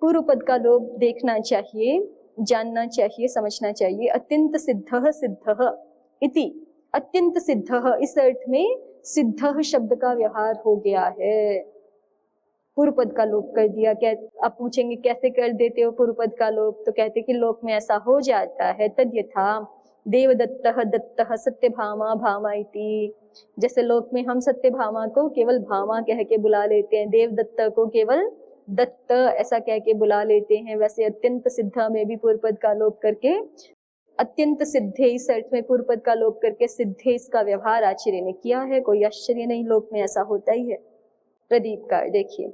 पूर्व पद का लोप देखना चाहिए, जानना चाहिए, समझना चाहिए। अत्यंत सिद्धः सिद्धः इति, अत्यंत सिद्धः इस अर्थ में सिद्धः शब्द का व्यवहार हो गया है। पूर्व पद का लोप कर दिया। क्या आप पूछेंगे कैसे कर देते हो पूर्व पद का लोप? तो कहते कि लोक में ऐसा हो जाता है। तद यथा देवदत्तः दत्तः सत्यभामा भामा इति, जैसे लोक में हम सत्यभामा को केवल भामा कह के बुला लेते हैं, देवदत्त को केवल दत्त ऐसा कह के बुला लेते हैं, वैसे अत्यंत सिद्धा में भी पूर्व पद का लोप करके अत्यंत सिद्धे इस अर्थ में पूर्व पद का लोप करके सिद्धे इसका व्यवहार आचार्य ने किया है। कोई आश्चर्य नहीं, लोक में ऐसा होता ही है। प्रदीप का देखिए,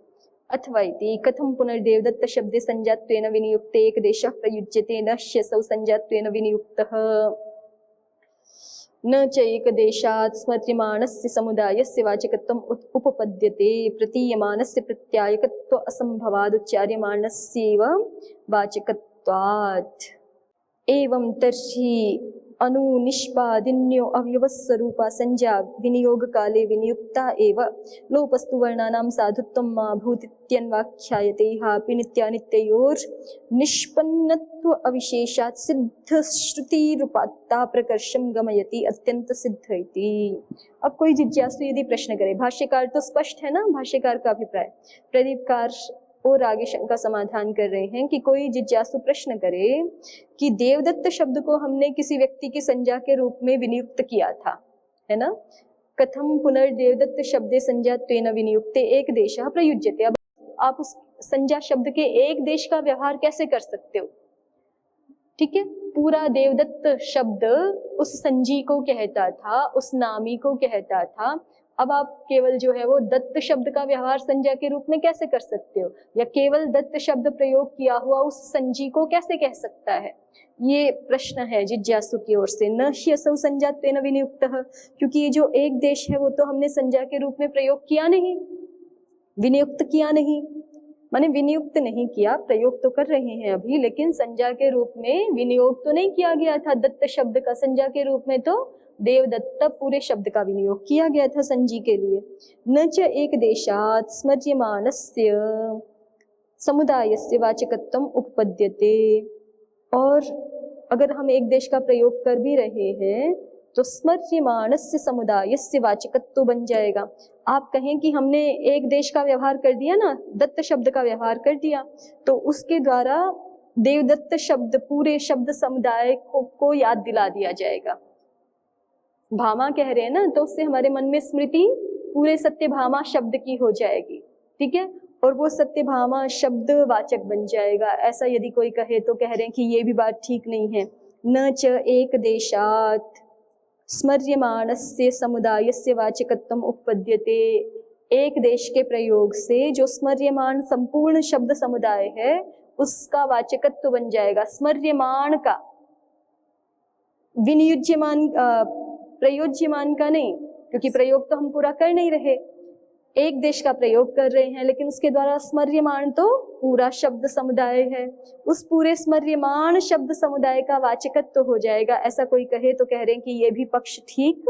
अथवा इति कथम पुनर्देवदत्त शब्दे संजात्वेन विनियुक्ते एकदेशः प्रयुज्यते न ह्यसौ संजात्वेन विनियुक्तः न च एकदेशात् स्मर्यमाणस्य समुदायस्य वाचकत्वम् उपपद्यते प्रतीयमानस्य प्रत्यायकत्व असंभवाद् उच्चार्यमाणस्यैव वाचकत्वात्। एवं तर्हि अनुनिष्पादिन्यो अव्यवस्थरूपा संज्ञा विनियोग काले विनियुक्ता एव लोपस्तु वर्णानां साधुत्वं मा भूतित्यन्वाख्यायते हापि नित्यानित्ययोर् निष्पन्नत्व अविशेषात् सिद्ध श्रुतिरूपात्ता प्रकर्षं गमयति अत्यंत सिद्ध इति। अब कोई जिज्ञासु यदि प्रश्न करे, भाष्यकार तो स्पष्ट है ना, भाष्यकार का अभिप्राय, प्रदीपकार और आगे शंका समाधान कर रहे हैं कि कोई जिज्ञासु प्रश्न करे कि देवदत्त शब्द को हमने किसी व्यक्ति की संज्ञा के रूप में विनियुक्त किया था, है ना। कथम पुनर्देवदत्त शब्दे संज्ञात्वेन विनियुक्ते एक देशः प्रयुज्यते। अब आप उस संज्ञा शब्द के एक देश का व्यवहार कैसे कर सकते हो? ठीक है, पूरा देवदत्त शब्द उस संजी को कहता था, उस नामी को कहता था। अब आप केवल जो है वो दत्त शब्द का व्यवहार संज्ञा के रूप में कैसे कर सकते हो, या केवल दत्त शब्द प्रयोग किया हुआ उस संजी को कैसे कह सकता है? ये प्रश्न है जिज्ञासु की ओर से। न ह्यसौ संज्ञात्वेन विनियुक्तः, क्योंकि ये जो एक देश है वो तो हमने संज्ञा के रूप में प्रयोग किया नहीं, विनियुक्त किया नहीं, माने विनियुक्त नहीं किया, प्रयोग तो कर रहे हैं अभी, लेकिन संज्ञा के रूप में विनियोग तो नहीं किया गया था दत्त शब्द का। संज्ञा के रूप में तो देवदत्त पूरे शब्द का विनियोग किया गया था संजी के लिए। न च एक देशात् स्मर्यमाणस्य समुदायस्य वाचकत्वम् उपपद्यते। और अगर हम एक देश का प्रयोग कर भी रहे हैं तो स्मर्यमाणस्य समुदायस्य वाचकत्व बन जाएगा। आप कहें कि हमने एक देश का व्यवहार कर दिया ना, दत्त शब्द का व्यवहार कर दिया, तो उसके द्वारा देवदत्त शब्द पूरे शब्द समुदाय को याद दिला दिया जाएगा। भामा कह रहे हैं ना, तो उससे हमारे मन में स्मृति पूरे सत्यभामा शब्द की हो जाएगी, ठीक है, और वो सत्यभामा शब्द वाचक बन जाएगा। ऐसा यदि कोई कहे तो कह रहे हैं कि ये भी बात ठीक नहीं है। न च एक देशात् स्मर्यमाणस्य समुदायस्य वाचकत्वम् उपपद्यते। एक देश के प्रयोग से जो स्मर्यमाण संपूर्ण शब्द समुदाय है उसका वाचकत्व बन जाएगा। स्मर्यमाण का, विनियुज्यमान प्रयोज्यमान का नहीं, क्योंकि प्रयोग तो हम पूरा कर नहीं रहे, एक देश का प्रयोग कर रहे हैं, लेकिन उसके द्वारा स्मर्यमाण तो पूरा शब्द समुदाय है, उस पूरे स्मर्यमाण शब्द समुदाय का वाचकत्व हो जाएगा। ऐसा कोई कहे तो कह रहे हैं कि ये भी पक्ष ठीक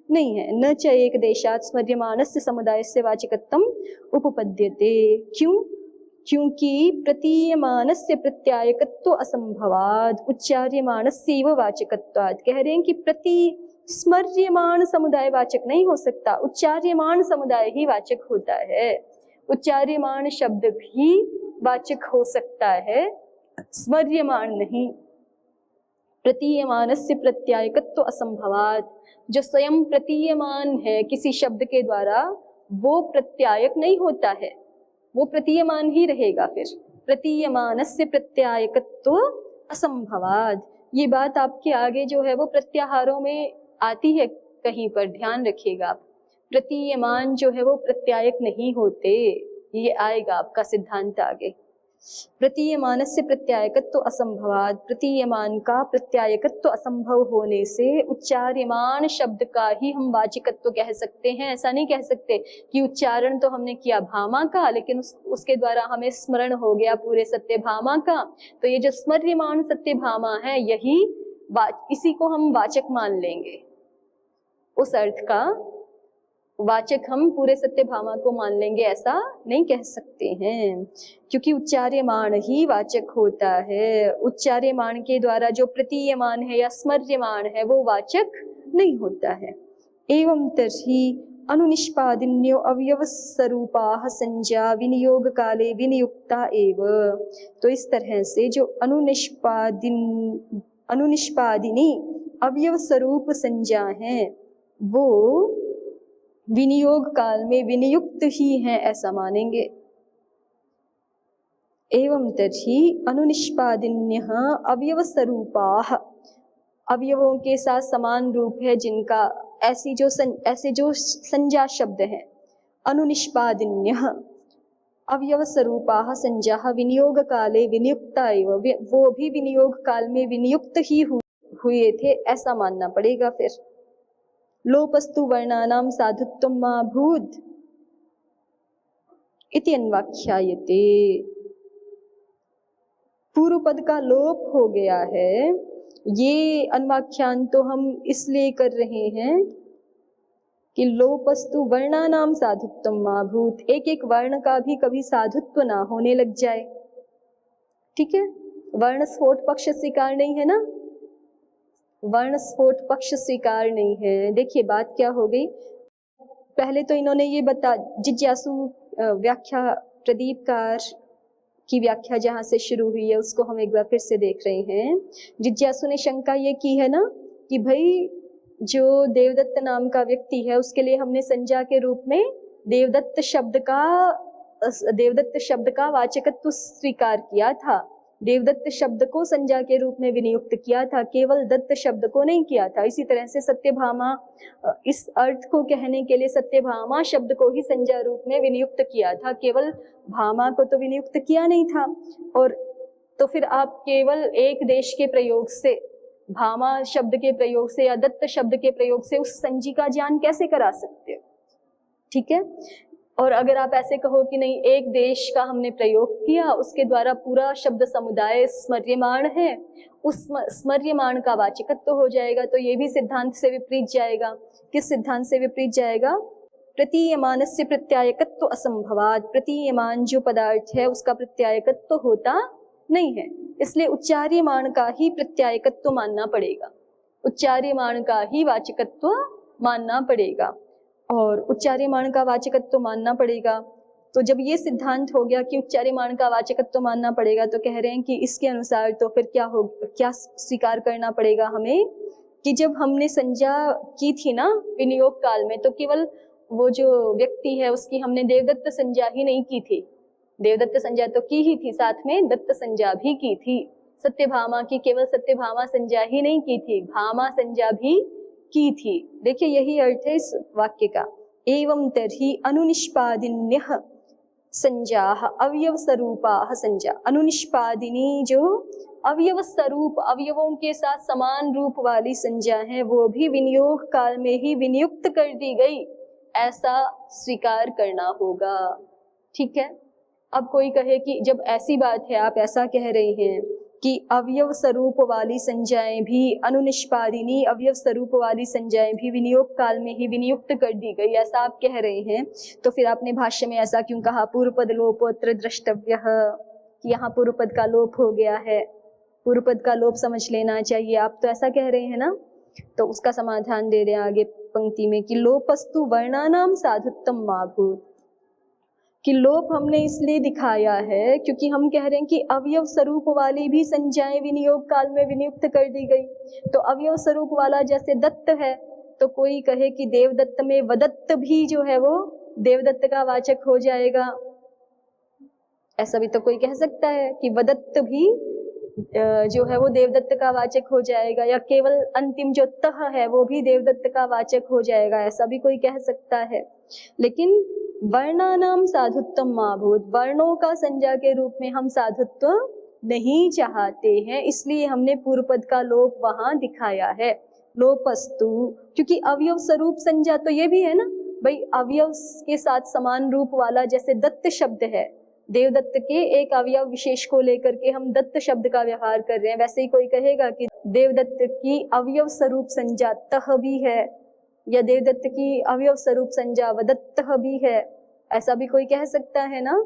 नहीं है। न च एक देशात् स्मर्यमाणस्य समुदायस्य वाचकत्वम् उपपद्यते। क्यों? क्योंकि प्रतीयमानस्य प्रत्यायकत्व असंभवाद उच्चार्यमाणस्यैव वाचकत्वात्। कह रहे हैं कि प्रति स्मर्यमाण समुदाय वाचक नहीं हो सकता, उच्चार्यमाण समुदाय ही वाचक होता है। उच्चार्यमाण शब्द भी वाचक हो सकता है, स्मर्यमाण नहीं। प्रतीयमानस्य प्रत्यायकत्व असंभवात्, जो स्वयं प्रतीयमान है किसी शब्द के द्वारा वो प्रत्यायक नहीं होता है, वो प्रतीयमान ही रहेगा। फिर प्रतीयमानस्य प्रत्यायकत्व असंभवात्, ये बात आपके आगे जो है वो प्रत्याहारों में आती है कहीं पर, ध्यान रखिएगा। प्रतीयमान जो है वो प्रत्यायक नहीं होते, ये आएगा आपका सिद्धांत आगे। प्रतीयमानस्य प्रत्यायकत्व असंभवात्, प्रतीयमान का प्रत्यायकत्व असंभव होने से उच्चार्यमान शब्द का ही हम वाचकत्व कह सकते हैं। ऐसा नहीं कह सकते कि उच्चारण तो हमने किया भामा का, लेकिन उसके द्वारा हमें स्मरण हो गया पूरे सत्यभामा का, तो ये जो स्मर्यमान सत्यभामा है यही इसी को हम वाचक मान लेंगे। उस अर्थ का वाचक हम पूरे सत्यभामा को मान लेंगे ऐसा नहीं कह सकते हैं, क्योंकि उच्चार्यमाण ही वाचक होता है। उच्चार्यमाण के द्वारा जो प्रतीयमान है या स्मर्यमाण है वो वाचक नहीं होता है। एवं तर्हि अनुनिष्पादिन्यो अवयवस्वरूपाः संज्ञा विनियोग काले विनियुक्ता एव। तो इस तरह से जो अनुनिष्पादिनी अवयव स्वरूप संज्ञा है वो विनियोग काल में विनियुक्त ही हैं, ऐसा मानेंगे। एवं तर्हि अनुनिष्पादिन्यः अवयव स्वरूपाः, अवयवों के साथ समान रूप है जिनका, ऐसे जो संज्ञा शब्द हैं। अनुनिष्पादिन्यः अवयव स्वरूपाः संज्ञाः विनियोग काले विनियुक्ता एव, वो भी विनियोग काल में विनियुक्त ही हुए थे, ऐसा मानना पड़ेगा। फिर लोपस्तु वर्णानां साधुत्वं मा भूत् इति अन्वाख्यायते। पूर्व पद का लोप हो गया है, ये अन्वाख्यान तो हम इसलिए कर रहे हैं कि लोपस्तु वर्णानां साधुत्वं मा भूत्, एक एक वर्ण का भी कभी साधुत्व ना होने लग जाए। ठीक है, वर्ण स्फोट पक्ष स्वीकार नहीं है ना, वर्ण स्फोट पक्ष स्वीकार नहीं है। देखिए बात क्या हो गई, पहले तो इन्होंने ये जिज्ञासु व्याख्या प्रदीपकार की व्याख्या जहाँ से शुरू हुई है उसको हम एक बार फिर से देख रहे हैं। जिज्ञासु ने शंका ये की है ना कि भाई जो देवदत्त नाम का व्यक्ति है उसके लिए हमने संज्ञा के रूप में देवदत्त शब्द का वाचकत्व स्वीकार किया था, देवदत्त शब्द को संज्ञा के रूप में विनियुक्त किया था, केवल दत्त शब्द को नहीं किया था। इसी तरह से सत्यभामा, इस अर्थ को कहने के लिए सत्यभामा शब्द को ही संज्ञा रूप में विनियुक्त किया था, केवल भामा को तो विनियुक्त किया नहीं था। और तो फिर आप केवल एक देश के प्रयोग से, भामा शब्द के प्रयोग से या दत्त शब्द के प्रयोग से उस संज्ञा का ज्ञान कैसे करा सकते हो? ठीक है, और अगर आप ऐसे कहो कि नहीं एक देश का हमने प्रयोग किया, उसके द्वारा पूरा शब्द समुदाय स्मर्यमाण है, उस स्मर्यमाण का वाचकत्व हो जाएगा, तो ये भी सिद्धांत से विपरीत जाएगा। किस सिद्धांत से विपरीत जाएगा? प्रतीयमानस्य प्रत्यायकत्व असंभवात्, प्रतीयमान जो पदार्थ है उसका प्रत्यायकत्व होता नहीं है, इसलिए उच्चार्यमाण का ही प्रत्यायकत्व मानना पड़ेगा, उच्चार्यमाण का ही वाचकत्व मानना पड़ेगा और उच्चार्यमाण का वाचकत्व मानना पड़ेगा। तो जब ये सिद्धांत हो गया कि उच्चार्यमाण का वाचकत्व मानना पड़ेगा, तो कह रहे हैं कि इसके अनुसार तो फिर क्या स्वीकार करना पड़ेगा हमें कि जब हमने संज्ञा की थी ना विनियोग काल में, तो केवल वो जो व्यक्ति है उसकी हमने देवदत्त संज्ञा ही नहीं की थी, देवदत्त संज्ञा तो की ही थी, साथ में दत्त संज्ञा भी की थी। सत्यभामा की केवल सत्यभामा संज्ञा ही नहीं की थी, भामा संज्ञा भी की थी। देखिए यही अर्थ है इस वाक्य का। एवं तर्हि अनुनिष्पादिन्यः संज्ञाः अवयव स्वरूपाः संज्ञा, अनुनिष्पादिनी जो अवयव स्वरूप, अवयवों के साथ समान रूप वाली संज्ञा है वो भी विनियोग काल में ही विनियुक्त कर दी गई, ऐसा स्वीकार करना होगा। ठीक है, अब कोई कहे कि जब ऐसी बात है, आप ऐसा कह रहे हैं कि अवयव स्वरूप वाली संज्ञाएं भी, अनुनिष्पादिनी अवयव स्वरूप वाली संज्ञाएं भी विनियोग काल में ही विनियुक्त कर दी गई, ऐसा आप कह रहे हैं, तो फिर आपने भाष्य में ऐसा क्यों कहा पूर्व पद लोपोत्र द्रष्टव्यः, कि यहाँ पूर्व पद का लोप हो गया है, पूर्व पद का लोप समझ लेना चाहिए, आप तो ऐसा कह रहे हैं ना। तो उसका समाधान दे रहे हैं आगे पंक्ति में कि लोपस्तु वर्णानाम साधुत्वम मा भूत्, कि लोप हमने इसलिए दिखाया है क्योंकि हम कह रहे हैं कि अवयव स्वरूप वाली भी संज्ञाएं विनियोग काल में विनियुक्त कर दी गई। तो अवयव स्वरूप वाला जैसे दत्त है, तो कोई कहे कि देवदत्त में वदत्त भी जो है वो देवदत्त का वाचक हो जाएगा, ऐसा भी तो कोई कह सकता है कि वदत्त भी जो है वो देवदत्त का वाचक हो जाएगा, या केवल अंतिम जो तह है वो भी देवदत्त का वाचक हो जाएगा, ऐसा भी कोई कह सकता है। लेकिन वर्णानाम साधुत्वम मा भूत्, वर्णों का संज्ञा के रूप में हम साधुत्व नहीं चाहते हैं, इसलिए हमने पूर्व पद का लोप वहां दिखाया है। लोपस्तु, क्योंकि अवयव स्वरूप संज्ञा तो ये भी है ना भाई, अवयव के साथ समान रूप वाला, जैसे दत्त शब्द है, देवदत्त के एक अवयव विशेष को लेकर के हम दत्त शब्द का व्यवहार कर रहे हैं, वैसे ही कोई कहेगा कि देवदत्त की अवयव स्वरूप संज्ञा तह भी है, या देवदत्त की अवयव स्वरूप संज्ञा वदत्तः भी है, ऐसा भी कोई कह सकता है ना।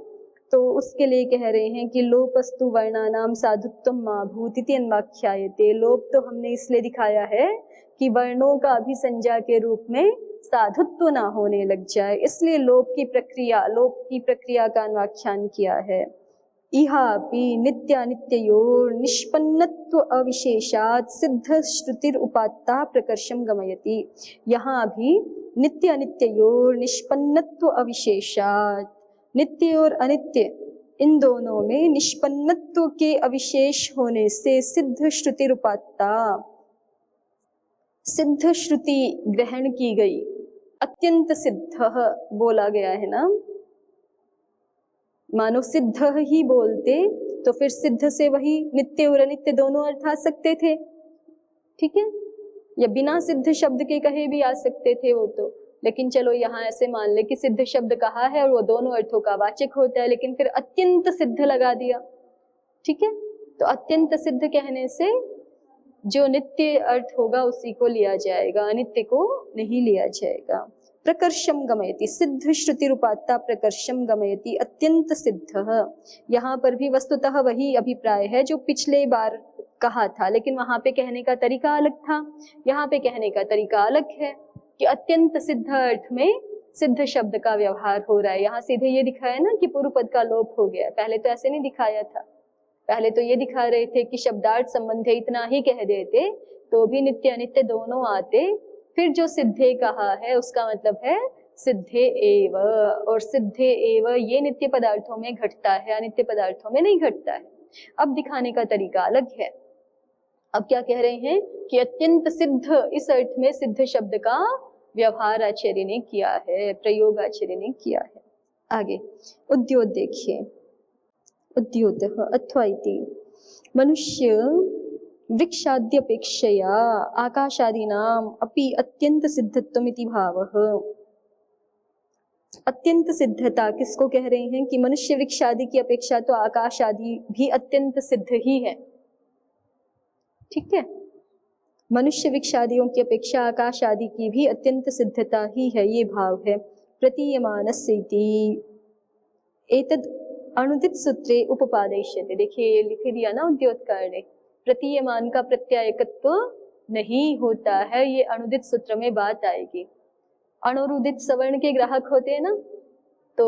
तो उसके लिए कह रहे हैं कि लोपस्तु वर्णानाम साधुत्वम मा भूतिति अन्वाख्यायते। लोप तो हमने इसलिए दिखाया है कि वर्णों का भी संज्ञा के रूप में साधुत्व ना होने लग जाए, इसलिए लोप की प्रक्रिया का अन्वाख्यान किया है। इहापि नित्यानित्ययोर निष्पन्नत्व अविशेषात् सिद्ध श्रुतिर उपात्ता प्रकर्षम गमयति। यहाँ भी नित्य अनित्ययोर निष्पन्नत्व अविशेषात्, नित्य और अनित्य इन दोनों में निष्पन्नत्व के अविशेष होने से सिद्ध श्रुतिर उपात्ता, सिद्ध श्रुति ग्रहण की गई, अत्यंत सिद्ध बोला गया है ना। मानो सिद्ध ही बोलते तो फिर सिद्ध से वही नित्य और अनित्य दोनों अर्थ आ सकते थे, ठीक है, या बिना सिद्ध शब्द के कहे भी आ सकते थे वो तो। लेकिन चलो यहाँ ऐसे मान ले कि सिद्ध शब्द कहा है और वो दोनों अर्थों का वाचक होता है, लेकिन फिर अत्यंत सिद्ध लगा दिया, ठीक है। तो अत्यंत सिद्ध कहने से जो नित्य अर्थ होगा उसी को लिया जाएगा, अनित्य को नहीं लिया जाएगा। प्रकर्षम गमयति, सिद्ध श्रुति रूपात्ता प्रकर्षम गमयति, अत्यंत सिद्ध। यहाँ पर भी वस्तुतः वही अभिप्राय है जो पिछले बार कहा था, लेकिन वहां पे कहने का तरीका अलग था, यहाँ पे कहने का तरीका अलग है कि अत्यंत सिद्ध अर्थ में सिद्ध शब्द का व्यवहार हो रहा है। यहाँ सीधे ये दिखाया ना कि पूर्व पद का लोप हो गया, पहले तो ऐसे नहीं दिखाया था। पहले तो ये दिखा रहे थे कि शब्दार्थ संबंध इतना ही कह देते तो भी नित्य अनित्य दोनों आते, फिर जो सिद्धे कहा है उसका मतलब है सिद्धे एव, और सिद्धे एव ये नित्य पदार्थों में घटता है, अनित्य पदार्थों में नहीं घटता है। अब दिखाने का तरीका अलग है। अब क्या कह रहे हैं कि अत्यंत सिद्ध, इस अर्थ में सिद्ध शब्द का व्यवहार आचार्य ने किया है, प्रयोग आचार्य ने किया है। आगे उद्योत देखिए, उद्योतः अथवा इति मनुष्य वृक्षाद्यपेक्षया आकाशादीनाम अपि अत्यंत सिद्धत्वमिति भावः। अत्यंत सिद्धता किसको कह रहे हैं कि मनुष्य वृक्ष आदि की अपेक्षा तो आकाश आदि भी अत्यंत सिद्ध ही है, ठीक है। मनुष्य वृक्ष आदियों की अपेक्षा आकाश आदि की भी अत्यंत सिद्धता ही है, ये भाव है। प्रतीयमानस्य इति एतद् अनुदित सूत्रे उपपादयिष्यते। देखिए ये लिख दिया ना उद्योतकार ने, प्रतीयमान का प्रत्यायकत्व नहीं होता है, ये अनुदित सूत्र में बात आएगी। अणुरुदित सवर्ण के ग्राहक होते हैं ना, तो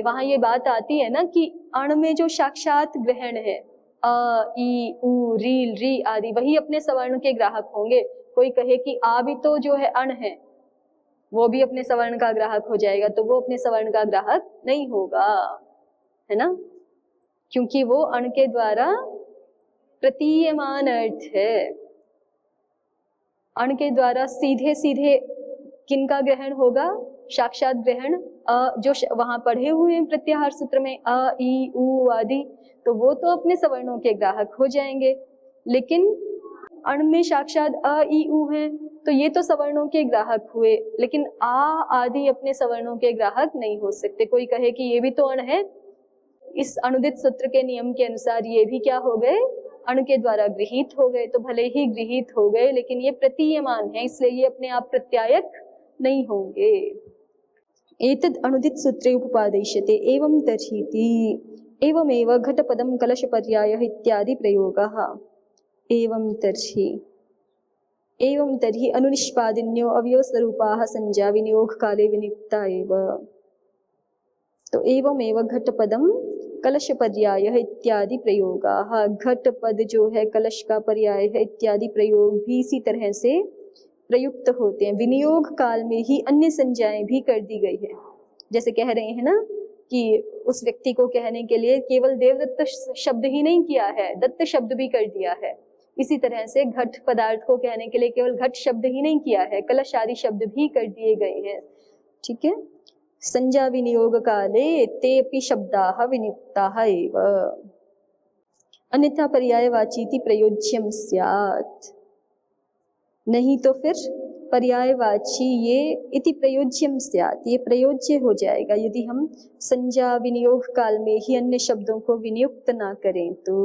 वहां ये बात आती है ना कि अण में जो साक्षात ग्रहण है अ ई उ रील री आदि, वही अपने सवर्ण के ग्राहक होंगे। कोई कहे कि आ भी तो जो है अण है, वो भी अपने सवर्ण का ग्राहक हो जाएगा, तो वो अपने सवर्ण का ग्राहक नहीं होगा, है ना, क्योंकि वो अण के द्वारा प्रतीयमान अर्थ है। अण के द्वारा सीधे सीधे किनका ग्रहण होगा, साक्षात ग्रहण जो वहां पढ़े हुए हैं प्रत्याहार सूत्र में अ ई उ आदि, तो वो तो अपने सवर्णों के ग्राहक हो जाएंगे। लेकिन अण में साक्षात अ ई उ है तो ये तो सवर्णों के ग्राहक हुए, लेकिन आ आदि अपने सवर्णों के ग्राहक नहीं हो सकते। कोई कहे कि ये भी तो अण है, इस अनुदित सूत्र के नियम के अनुसार ये भी क्या हो गए, अण के द्वारा गृहीत हो गए। तो भले ही गृहीत हो गए लेकिन ये प्रतीयमान है, इसलिए ये अपने आप प्रत्यायक नहीं होंगे। एतद् अनुदित सूत्रे उपपादयिष्यते एवं तर्हीति एवमेव घटपदं कलशपर्यायः इत्यादि प्रयोगः। एवं तर्हि अनुनिष्पादिन्यो अव्यवस्वरूपाः संज्ञा विनियोग काले विनियुक्ता एव। तो एवमेव घटपदं कलश पर्याय इत्यादि प्रयोगाः, घटपद जो है कलश का पर्याय है इत्यादि प्रयोग भी इसी तरह से प्रयुक्त होते हैं। विनियोग काल में ही अन्य संज्ञाएं भी कर दी गई है। जैसे कह रहे हैं ना कि उस व्यक्ति को कहने के लिए केवल देवदत्त शब्द ही नहीं किया है, दत्त शब्द भी कर दिया है। इसी तरह से घट पदार्थ को कहने के लिए केवल घट शब्द ही नहीं किया है, कलश आदि शब्द भी कर दिए गए हैं, ठीक है। संज्ञा विनियोग काले तेपि शब्दाः विनियुक्ताः एव, अन्यथा पर्यायवाचीति प्रयोज्यम स्यात्। नहीं तो फिर पर्यायवाची ये इति प्रयोज्यम स्यात्, ये प्रयोज्य हो जाएगा यदि हम संज्ञा विनियोग काल में ही अन्य शब्दों को विनियुक्त ना करें तो।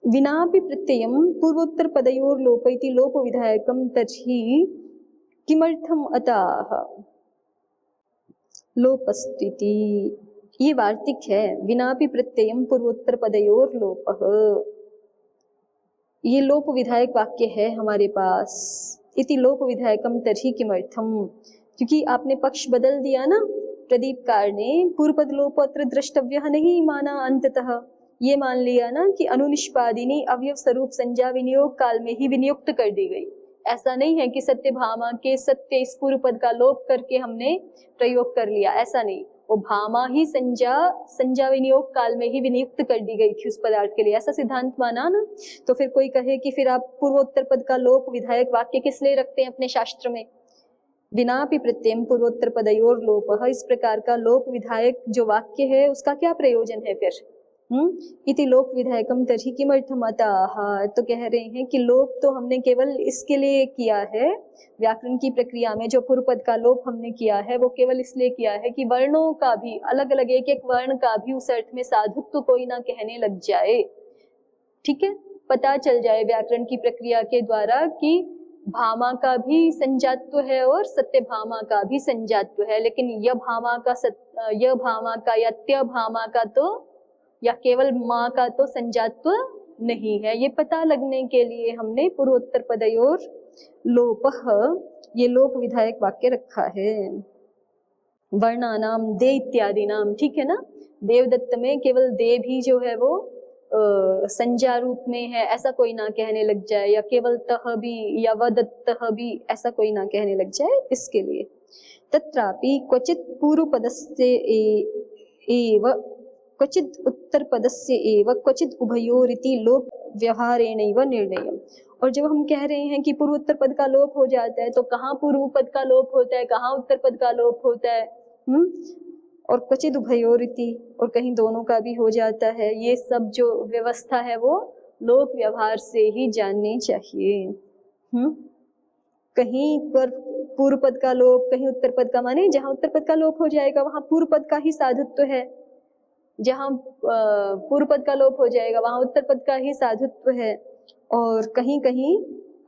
विनापि प्रत्ययम पूर्वोत्तर पदयोर लोप इति लोप विधायकम तर्हि किमर्थम अतः लोपस्थिति। ये वार्तिक है। विनापि प्रत्ययम पूर्वोत्तर पदयोर लोपः। ये लोप विधायक वाक्य है हमारे पास। इति लोप विधायकम तर्हि किमर्थम, क्योंकि आपने पक्ष बदल दिया ना प्रदीपकार ने, पूर्व पद लोप अत्र द्रष्टव्य नहीं माना, अंततः ये मान लिया ना कि अनुनिष्पादिनी अवयव स्वरूप संज्ञा विनियोग काल में ही विनियुक्त कर दी गई। ऐसा नहीं है कि सत्य भामा के सत्य इस पूर्व पद का लोप करके हमने प्रयोग कर लिया, ऐसा नहीं। वो भामा ही संज्ञा विनियोग काल में ही विनियुक्त कर दी गई थी उस पदार्थ के लिए, ऐसा सिद्धांत माना ना। तो फिर कोई कहे कि फिर आप पूर्वोत्तर पद का लोप विधायक वाक्य किस लिए रखते हैं अपने शास्त्र में? विनापि प्रत्ययम पूर्वोत्तर पदयोर लोपः, इस प्रकार का लोप विधायक जो वाक्य है उसका क्या प्रयोजन है फिर? इति लोप विधायकम तर्हि किमर्थम अतः। तो कह रहे हैं कि लोप तो हमने केवल इसके लिए किया है, व्याकरण की प्रक्रिया में जो पूर्व पद का लोप हमने किया है वो केवल इसलिए किया है कि वर्णों का भी अलग अलग एक एक वर्ण का भी उस अर्थ में साधुत्व कोई ना कहने लग जाए। ठीक है, पता चल जाए व्याकरण की प्रक्रिया के द्वारा कि भामा का भी संजात्व है और सत्य भामा का भी संजात्व है, लेकिन य भामा का या त्य भामा का तो या केवल माँ का तो संजात्व नहीं है। ये पता लगने के लिए हमने पूर्वोत्तर पदयोर लोपः, ये लोप विधायक वाक्य रखा है। वर्णानाम दे इत्यादि नाम, ठीक है ना। देवदत्त में केवल दे भी जो है वो संज्ञा रूप में है, ऐसा कोई ना कहने लग जाए, या केवल तह भी या वदत्तः भी ऐसा कोई ना कहने लग जाए, इसके लिए। तत्रापि क्वचित पूर्व पदस्य एव क्वचित उत्तर पदस्य एव क्वचित उभयोरिति लोप व्यवहारेणैव निर्णयम्। और जब हम कह रहे हैं कि पूर्व उत्तर पद का लोप हो जाता है, तो कहाँ पूर्व पद का लोप होता है, कहाँ उत्तर पद का लोप होता है? और क्वचित उभयोरिति, और कहीं दोनों का भी हो जाता है। ये सब जो व्यवस्था है वो लोक व्यवहार से ही जाननी चाहिए। कहीं पर पूर्व पद का लोप, कहीं उत्तर पद का, माने जहाँ उत्तर पद का लोप हो जाएगा वहां पूर्व पद का ही साधुत्व है, जहाँ पूर्व पद का लोप हो जाएगा वहां उत्तर पद का ही साधुत्व है। और कहीं कहीं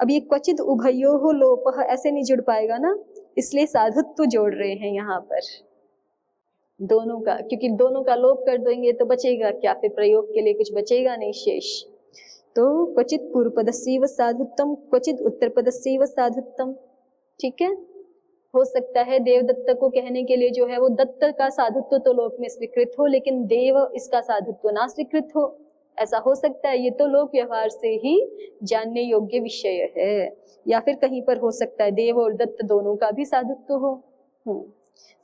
अब ये क्वचित उभयोः लोपः ऐसे नहीं जुड़ पाएगा ना, इसलिए साधुत्व जोड़ रहे हैं यहाँ पर दोनों का, क्योंकि दोनों का लोप कर देंगे तो बचेगा क्या, फिर प्रयोग के लिए कुछ बचेगा नहीं शेष। तो क्वचित पूर्व पदस्यैव साधुत्वम क्वचित उत्तर पदस्यैव साधुत्वम। ठीक है, हो सकता है देवदत्त को कहने के लिए जो है वो दत्त का साधुत्व तो लोक में स्वीकृत हो, लेकिन देव इसका साधुत्व ना स्वीकृत हो, ऐसा हो सकता है। ये तो लोक व्यवहार से ही जानने योग्य विषय है। या फिर कहीं पर हो सकता है देव और दत्त दोनों का भी साधुत्व हो।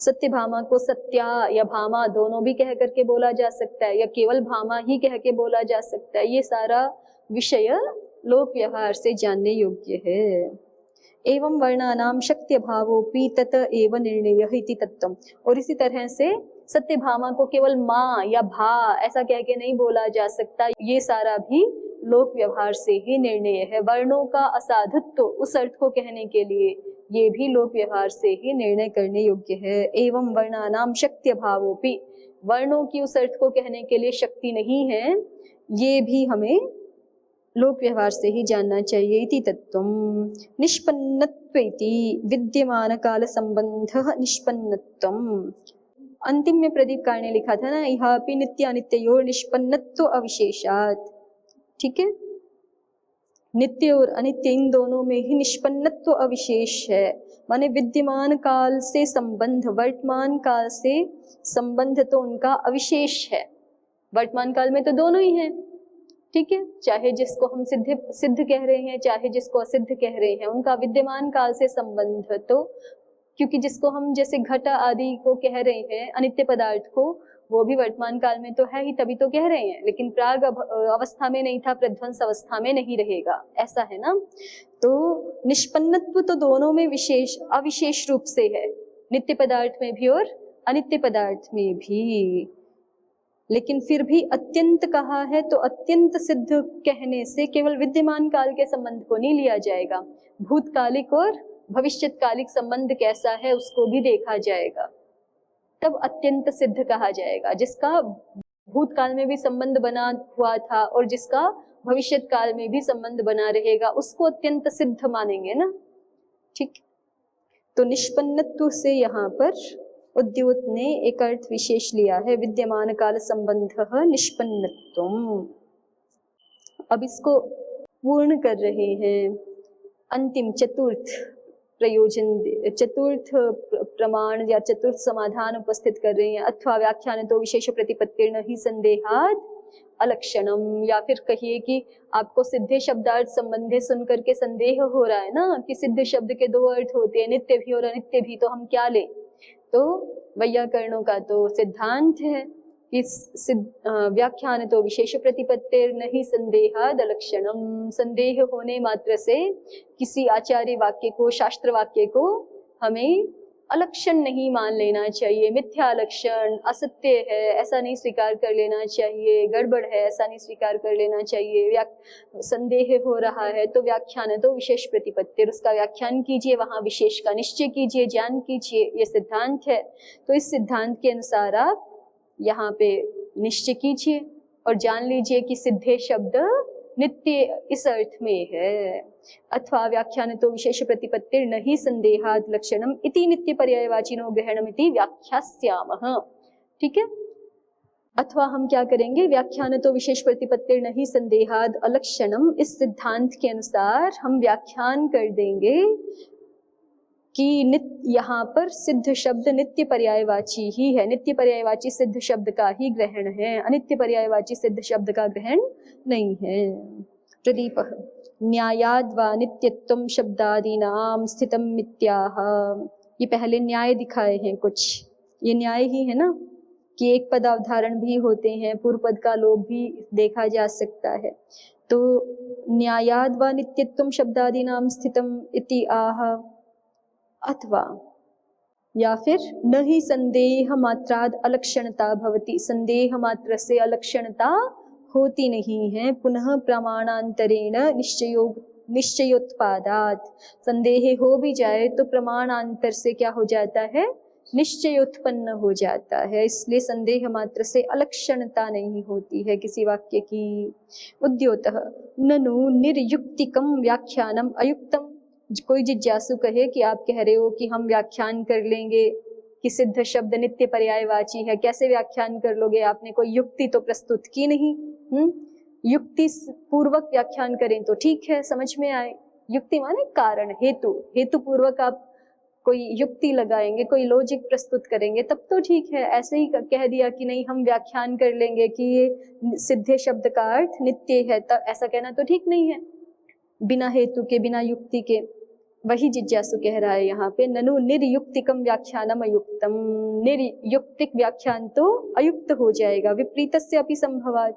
सत्य भामा को सत्या या भामा दोनों भी कह करके बोला जा सकता है, या केवल भामा ही कह के बोला जा सकता है। ये सारा विषय लोक व्यवहार से जानने योग्य है। एवं वर्णानाम शक्ति भावोपि तत एव निर्णयः इति तत्वम्। और इसी तरह से सत्य भामा को केवल माँ या भा ऐसा कह के नहीं बोला जा सकता, ये सारा भी लोक व्यवहार से ही निर्णय है। वर्णों का असाधुत्व उस अर्थ को कहने के लिए ये भी लोक व्यवहार से ही निर्णय करने योग्य है। एवं वर्णानाम शक्ति भावोपि, वर्णों की उस अर्थ को कहने के लिए शक्ति नहीं है, ये भी हमें लोक व्यवहार से ही जानना चाहिए। इति तत्वम निष्पन्नत्वेति विद्यमान काल संबंधः निष्पन्नत्वम। अंतिम में प्रदीपकार ने लिखा था ना, इहापि नित्य अनित्योर निष्पन्नत्व अविशेषात्। ठीक है, नित्य और अनित्य इन दोनों में ही निष्पन्नत्व अविशेष है, माने विद्यमान काल से संबंध, वर्तमान काल से संबंध तो उनका अविशेष है। वर्तमान काल में तो दोनों ही हैं, ठीक है, चाहे जिसको हम सिद्ध कह रहे हैं चाहे जिसको असिद्ध कह रहे हैं, उनका विद्यमान काल से संबंध। तो क्योंकि जिसको हम जैसे घट आदि को कह रहे हैं अनित्य पदार्थ को, वो भी वर्तमान काल में तो है ही, तभी तो कह रहे हैं, लेकिन प्राग अवस्था में नहीं था, प्रध्वंस अवस्था में नहीं रहेगा, ऐसा है ना। तो निष्पन्नत्व तो दोनों में विशेष अविशेष रूप से है, नित्य पदार्थ में भी और अनित्य पदार्थ में भी। लेकिन फिर भी अत्यंत कहा है तो अत्यंत सिद्ध कहने से केवल विद्यमान काल के संबंध को नहीं लिया जाएगा, भूतकालिक और भविष्यकालिक संबंध कैसा है उसको भी देखा जाएगा, तब अत्यंत सिद्ध कहा जाएगा। जिसका भूतकाल में भी संबंध बना हुआ था और जिसका भविष्यत काल में भी संबंध बना रहेगा, उसको अत्यंत सिद्ध मानेंगे ना। ठीक, तो निष्पन्नत्व से यहाँ पर उद्योत ने एक अर्थ विशेष लिया है, विद्यमान काल संबंध निष्पन्नत्वम। अब इसको पूर्ण कर रहे हैं, अंतिम चतुर्थ प्रयोजन, चतुर्थ प्रमाण या चतुर्थ समाधान उपस्थित कर रहे हैं। अथवा व्याख्यान तो विशेष प्रतिपत्तिर्न ही संदेहाद अलक्षणम, या फिर कहिए कि आपको सिद्धे शब्दार्थ संबंधे सुन करके संदेह हो रहा है ना कि सिद्ध शब्द के दो अर्थ होते हैं, नित्य भी और अनित्य भी, तो हम क्या ले? तो वैयाकरणों का तो सिद्धांत है कि व्याख्यान तो विशेष प्रतिपत्तिर नहीं संदेहाद अलक्षणम, संदेह होने मात्र से किसी आचार्य वाक्य को, शास्त्र वाक्य को हमें अलक्षण नहीं मान लेना चाहिए। मिथ्या लक्षण, असत्य है ऐसा नहीं स्वीकार कर लेना चाहिए, गड़बड़ है ऐसा नहीं स्वीकार कर लेना चाहिए। संदेह हो रहा है तो व्याख्यान तो विशेष प्रतिपत्तिर, उसका व्याख्यान कीजिए, वहां विशेष का निश्चय कीजिए, ज्ञान कीजिए, ये सिद्धांत है। तो इस सिद्धांत के अनुसार आप यहाँ पे निश्चय कीजिए और जान लीजिए कि सिद्धे शब्द नित्य इस अर्थ में है। अथवा व्याख्यान तो विशेष प्रतिपत्तिर नहीं संदेहाद लक्षणम इति नित्य पर्यायवाचिनो ग्रहणमिति व्याख्यास्यामः। ठीक है, अथवा हम क्या करेंगे, व्याख्यान तो विशेष प्रतिपत्तिर नहीं संदेहाद अलक्षणम, इस सिद्धांत के अनुसार हम व्याख्यान कर देंगे कि यहाँ पर सिद्ध शब्द नित्य पर्यायवाची ही है, नित्य पर्यायवाची सिद्ध शब्द का ही ग्रहण है, अनित्य पर्यायवाची सिद्ध शब्द का ग्रहण नहीं है। प्रदीप न्यायाद्वा नित्यत्वम शब्दादीनाम स्थितम मित्याह, ये पहले न्याय दिखाए हैं कुछ, ये न्याय ही है ना कि एक पद अवधारण भी होते हैं, पूर्व पद का लोप भी देखा जा सकता है। तो न्यायाद्वा नित्यत्वम शब्दादीनाम स्थितम इति आह, अथवा या फिर न ही संदेह मात्राद अलक्षणता भवति, संदेह मात्र से अलक्षणता होती नहीं है। पुनः प्रमाणांतरेण निश्चयोत्पादात, संदेह हो भी जाए तो प्रमाणांतर से क्या हो जाता है, निश्चय उत्पन्न हो जाता है। इसलिए संदेह मात्र से अलक्षणता नहीं होती है किसी वाक्य की। उद्योतः ननु निर्युक्तिकम व्याख्यानम अयुक्तम, कोई जिज्ञासु कहे कि आप कह रहे हो कि हम व्याख्यान कर लेंगे कि सिद्ध शब्द नित्य पर्यायवाची है, कैसे व्याख्यान कर लोगे? आपने कोई युक्ति तो प्रस्तुत की नहीं। युक्ति पूर्वक व्याख्यान करें तो ठीक है, समझ में आए। युक्ति माने कारण, हेतु, हेतु पूर्वक आप कोई युक्ति लगाएंगे, कोई लॉजिक प्रस्तुत करेंगे तब तो ठीक है। ऐसे ही कह दिया कि नहीं हम व्याख्यान कर लेंगे कि ये सिद्धे शब्द का अर्थ नित्य है, तब ऐसा कहना तो ठीक नहीं है, बिना हेतु के, बिना युक्ति के। वही जिज्ञासु कह रहा है यहाँ पे, ननु निर्युक्तिकम व्याख्यानम अयुक्तम, निर्युक्तिक व्याख्यान तो अयुक्त हो जाएगा, विपरीतस्य अपि संभवात्।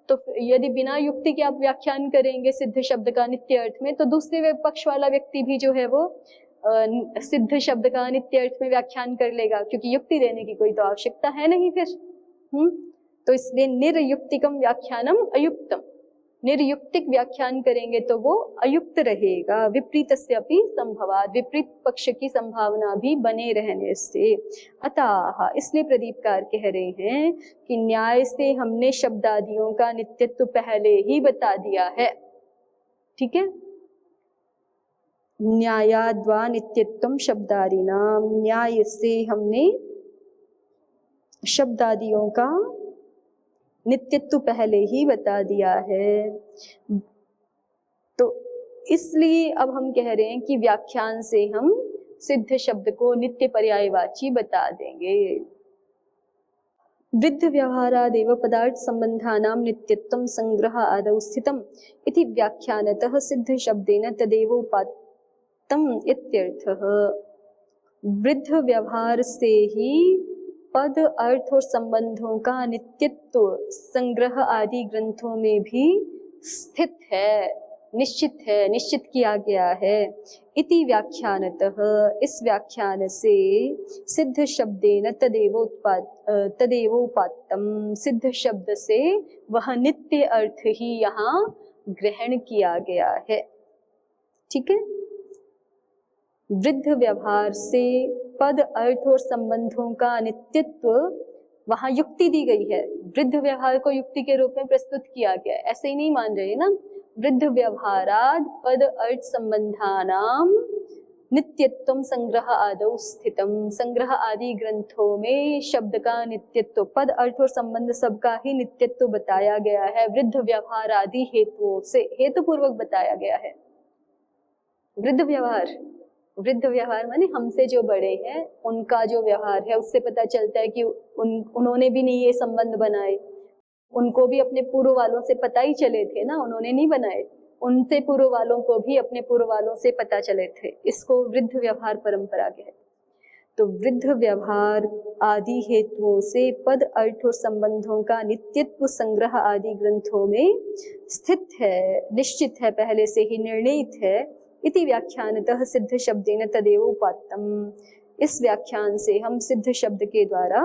तो यदि बिना युक्ति के आप व्याख्यान करेंगे सिद्ध शब्द का नित्य अर्थ में, तो दूसरे पक्ष वाला व्यक्ति भी जो है वो सिद्ध शब्द का नित्य अर्थ में व्याख्यान कर लेगा, क्योंकि युक्ति देने की कोई तो आवश्यकता है नहीं फिर। तो इसलिए निर्युक्तिकम व्याख्यानम अयुक्तम, निर्युक्तिक व्याख्यान करेंगे तो वो अयुक्त रहेगा। विपरीतस्य अपि संभवात्, विपरीत पक्ष की संभावना भी बने रहने से। अतः इसलिए प्रदीपकार कह रहे हैं कि न्याय से हमने शब्दादियों का नित्यत्व पहले ही बता दिया है। ठीक है, न्यायाद्वा नित्यत्वम शब्दादीनाम, न्याय से हमने शब्दादियों का नित्यत्व पहले ही बता दिया है। तो इसलिए अब हम कह रहे हैं कि व्याख्यान से हम सिद्ध शब्द को नित्य पर्यायवाची बता देंगे। वृद्ध व्यवहारादेव पदार्थ संबंधानां नित्यत्वं संग्रह आदौ स्थितम् इति व्याख्यानतः सिद्ध शब्देन तदेव उपात्तम् इत्यर्थः। वृद्ध व्यवहार से ही पद, अर्थ और संबंधों का नित्यत्व संग्रह आदि ग्रंथों में भी स्थित है, निश्चित है, निश्चित किया गया है। इति व्याख्यानतः, इस व्याख्यान से सिद्ध शब्देन तदेव उपात्तम, सिद्ध शब्द से वह नित्य अर्थ ही यहाँ ग्रहण किया गया है। ठीक है, वृद्ध व्यवहार से पद, अर्थ और संबंधों का नित्यत्व वहां युक्ति दी गई है। वृद्ध व्यवहार को युक्ति के रूप में प्रस्तुत किया गया है, ऐसे ही नहीं मान रहे ना। वृद्ध व्यवहाराद पद, अर्थ संबंधानाम नित्यत्वम संग्रह आदौ स्थितम। संग्रह आदि ग्रंथों में शब्द का नित्यत्व, पद, अर्थ और संबंध सबका ही नित्यत्व बताया गया है वृद्ध व्यवहार आदि हेतुओं से, हेतु पूर्वक बताया गया है। वृद्ध व्यवहार माने हमसे जो बड़े हैं उनका जो व्यवहार है उससे पता चलता है कि उन्होंने भी नहीं ये संबंध बनाए, उनको भी अपने पूर्व वालों से पता ही चले थे ना, उन्होंने नहीं बनाए, उनसे पूर्व वालों को भी अपने पूर्व वालों से पता चले थे। इसको वृद्ध व्यवहार परंपरा कहते हैं। तो वृद्ध व्यवहार आदि हेतुओं से पद, अर्थ और संबंधों का नित्यत्व संग्रह आदि ग्रंथों में स्थित है, निश्चित है, पहले से ही निर्णीत है। इति व्याख्यानतः सिद्ध शब्देन तदेव उपात्तम। इस व्याख्यान से हम सिद्ध शब्द के द्वारा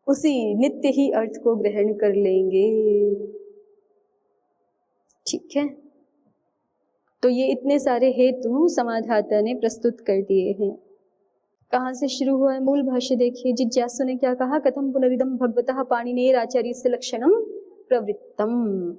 उसी नित्य ही अर्थ को ग्रहण कर लेंगे। ठीक है, तो ये इतने सारे हेतु समाधाता ने प्रस्तुत कर दिए हैं। कहाँ से शुरू हुआ है? मूल भाष्य देखिए। जिज्ञासु ने क्या कहा? कथम पुनरिदम भगवतः पाणिनेराचार्यस्य लक्षणम प्रवृत्तम।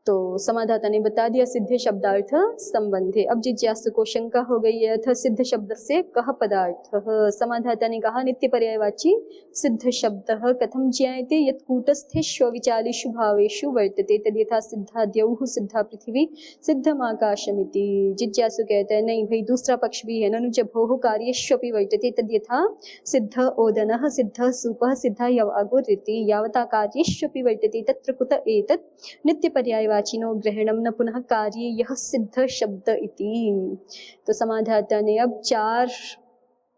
तो समाधाता ने बता दिया सिद्ध शब्दार्थ संबंधे। अब जिज्ञासु को शंका हो गई है, अथ सिद्ध शब्द से कह पदार्थ। समाधाता ने कहा नित्य पर्यायवाची सिद्ध शब्द कथम ज्ञायते यत् कूटस्थेष्व विचालेषु भावेषु वर्तते तद्यथा सिद्धाद्यौः सिद्धा पृथ्वी सिद्धमाकाशमिति। जिज्ञासु कहते हैं नहीं भाई, दूसरा पक्ष भी है। ननु च भोः कार्येष्वपि वर्तते तद्यथा सिद्ध ओदनः सिद्ध सूपः सिद्धा यवागुरिति। यावता कार्येष्वपि वर्तते तत्र कुत एतत् नित्य पर्यायवाची वाचिनो ग्रहणम न पुनः कार्य यह सिद्ध शब्द इति। तो समाधाता ने अब 4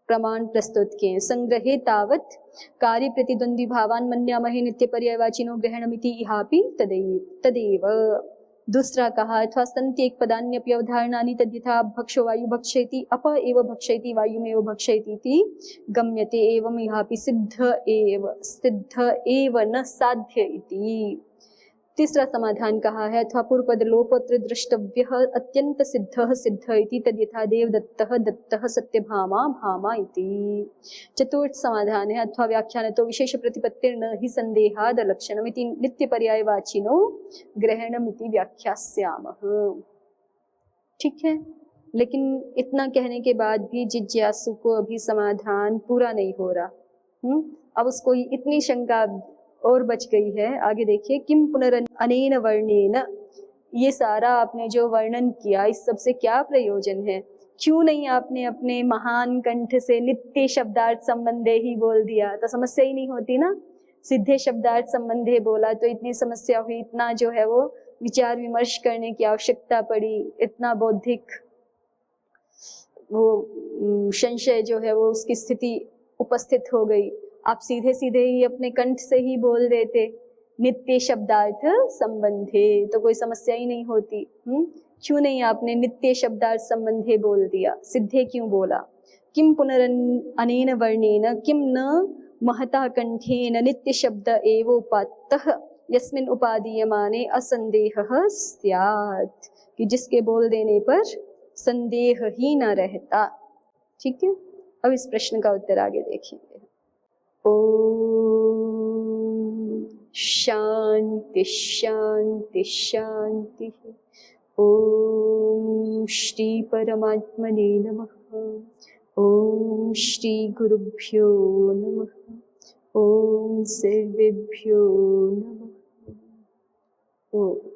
प्रमाण प्रस्तुत किए। संग्रहे तावत् कार्य प्रतिद्वंद्वी भावान मन्यामहे नित्य पर्यायवाचिनो ग्रहणमिति इहापि तदेव। दूसरा कहा अथवा सन्ति एक पदान्यपि अवधारणानि तद्यथा भक्षो वायु भक्षयति अप एव भक्षयति वायुमेव भक्षयति इति गम्यते एवं इहापि सिद्ध एव न साध्य इति। तीसरा समाधान कहा है अथवा पूर्वपद लोपत्र द्रष्टव्यः अत्यंत सिद्ध इति तद्यथा देवदत्तः दत्तः सत्यभामा भामा इति। चतुर्थ समाधान है अथवा व्याख्यान तो विशेष प्रतिपत्तिर्न हि संदेहाद लक्षणमिति नित्य पर्यायवाचिनो ग्रहणमिति व्याख्यास्यामः। ठीक है, लेकिन इतना कहने के बाद भी जिज्ञासु को अभी समाधान पूरा नहीं हो रहा। अब उसको इतनी शंका और बच गई है। आगे देखिए, किम पुनरनेन वर्णेन, ये सारा आपने जो वर्णन किया इस सब से क्या प्रयोजन है? क्यों नहीं आपने अपने महान कंठ से नित्य शब्दार्थ संबंधे ही बोल दिया, तो समस्या ही नहीं होती ना। सिद्धे शब्दार्थ संबंधे बोला तो इतनी समस्या हुई, इतना जो है वो विचार विमर्श करने की आवश्यकता पड़ी, इतना बौद्धिक वो संशय जो है वो उसकी स्थिति उपस्थित हो गई। आप सीधे सीधे ही अपने कंठ से ही बोल देते नित्य शब्दार्थ संबंधे, तो कोई समस्या ही नहीं होती। क्यों नहीं आपने नित्य शब्दार्थ संबंधे बोल दिया, सिद्धे क्यों बोला? किम पुनरनेन वर्णेन किम न महता कंठेन नित्य शब्द एव उपात्तः यस्मिन् उपादीयमाने असंदेहः स्यात्, कि जिसके बोल देने पर संदेह ही न रहता। ठीक है, अब इस प्रश्न का उत्तर आगे देखेंगे। ओम शांति शांति शांति। ओम श्री परमात्मने नमः। ओम श्री गुरुभ्यो नमः। ओम सर्वेभ्यो नमः। ओम।